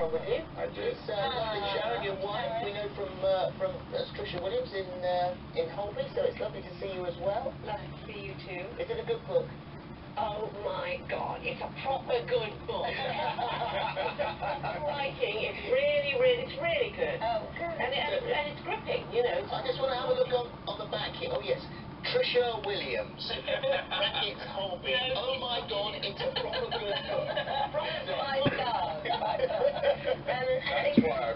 With you. I do. It's lovely, Sharon, your wife. We know from Trisha Williams in Holby, so it's lovely to see you as well. Lovely to see you too. Is it a good book? Oh my God, it's a proper good book. Writing is really good. Oh, good. And it's gripping, you know. I just want to have a look on the back here. Oh yes, Trisha Williams. Brackets Holby. Oh my God, it's a proper good book. My God. And That's why